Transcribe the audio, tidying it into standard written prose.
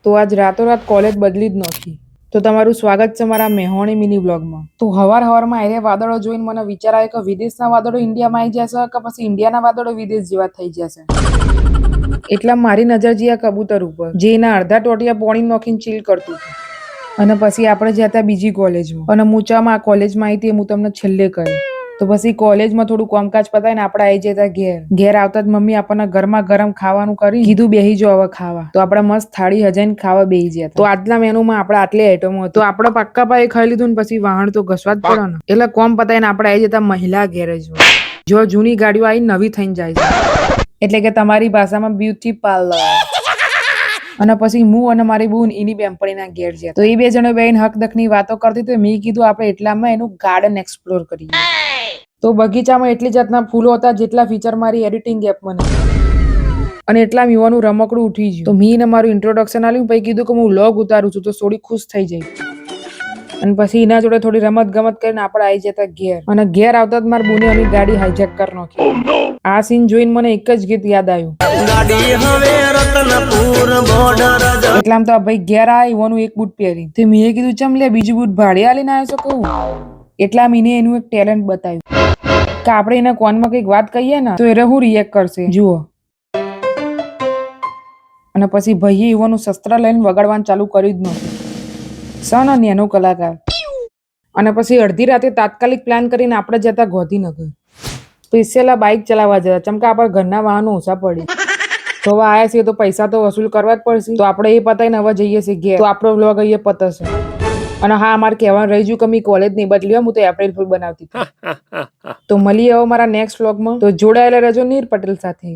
તો આજ રાતોરાત કોલેજ બદલી જ નાખી. તો તમારું સ્વાગત છે મારા મેહોણી મિની વ્લોગમાં. તો હવારમાં આયરે વાદળો જોઈને મને વિચાર આવ્યો કે વિદેશના વાદળો ઇન્ડિયામાં આવી જશે કે પછી ઇન્ડિયાના વાદળો વિદેશ જેવા થઈ જશે. એટલા મારી નજર જઈ આ કબૂતર ઉપર, જે એના અડધા ટોટિયા પોણી નાખીને ચીલ કરતું હતું. અને પછી આપણે જતા બીજી કોલેજમાં, અને મૂચામાં આ કોલેજમાં આવી હતી હું તમને છેલ્લે કહ્યું. તો પછી કોલેજમાં થોડું કામકાજ પતાવીને આપણે આવી જતા ઘેર આવતા જ મમ્મી આપણને ગરમા ગરમ ખાવાનું કરી કીધું બેહી જો હવે ખાવા. તો આપણે મસ્ત થાળી હજાઈને ખાવા બેહી ગયા. તો આજના મેનુમાં આપણે આટલી આઈટમો તો આપણે પાક્કા પાયે ખાઈ લીધું ને પછી વાહણ તો ઘસવા જ પડે ને. એટલે કોમ પતાવીને આપણે આવી જતા મહિલા ગેરેજમાં. જો જૂની ગાડીઓ આવી નવી થઈને જાય છે, એટલે કે તમારી ભાષામાં બ્યુટી પાર્લર. અને પછી હું અને મારી બૂન એની બેનપણીના ઘેર ગયા. તો એ બે જણો બેન હક દકની વાતો કરતી તો મેં કીધું આપણે એટલામાં એનું ગાર્ડન એક્સપ્લોર કરીએ. તો બગીચામાં એટલી જાતના ફૂલો હતા જેટલા ફીચર મારી એડિટિંગ એપમાં અને એટલા મીવાનું રમકડું ઉઠી ગયું. તો મીને મારું ઇન્ટ્રોડક્શન આલ્યું, પછી કીધું કે હું વ્લોગ ઉતારું છું તો થોડી ખુશ થઈ જાય. અને પછી એના જોડે થોડી રમત ગમત કરીને આપણે આવી જતા ઘેર. અને ઘેર આવતા જ મારી બુને એની ગાડી હાઈજેક કરી નાખી. આ સીન જોઈને મને એક જ ગીત યાદ આવ્યું. એટલામાં તો ભાઈ ઘેર આવી વાનું એક બૂટ પહેરી. તે મેં કીધું ચમ લે બીજું બૂટ ભાડે આલીને આવ્યો છો કહું. એટલા મીને એનું એક ટેલેન્ટ બતાવ્યું કે આપણે એના કોનમાં કઈક વાત કહીએ ને તો એ હું રિએક્ટ કરશે જુઓ. અને પછી ભાઈએ યુવાનું શસ્ત્ર લઈને વગાડવાનું ચાલુ કર્યું જ નહોતું. સન અને એનો કલાકાર. અને પછી અડધી રાતે તાત્કાલિક પ્લાન કરીને આપણે જતા ગાંધીનગર. સ્પેશિયલ આ બાઇક ચલાવવા જતા, ચમકા આપણા ઘરના વાહનો ઓછા પડી. તો હવે આયા છીએ તો પૈસા તો વસૂલ કરવા જ પડશે. તો આપણે એ પતાઈને હવે જઈએ છીએ ઘેર. તો આપણો વ્લોગ અહીંયા પતશે. અને હા, અમારે કહેવાનું રહી ગયું કે મેં કોલેજ નહીં બદલ્યો, હું તો એપ્રિલ ફૂલ બનાવતી હતી. તો મળીએ હવે મારા નેક્સ્ટ વ્લોગમાં. તો જોડાયેલા રહેજો નીર પટેલ સાથે.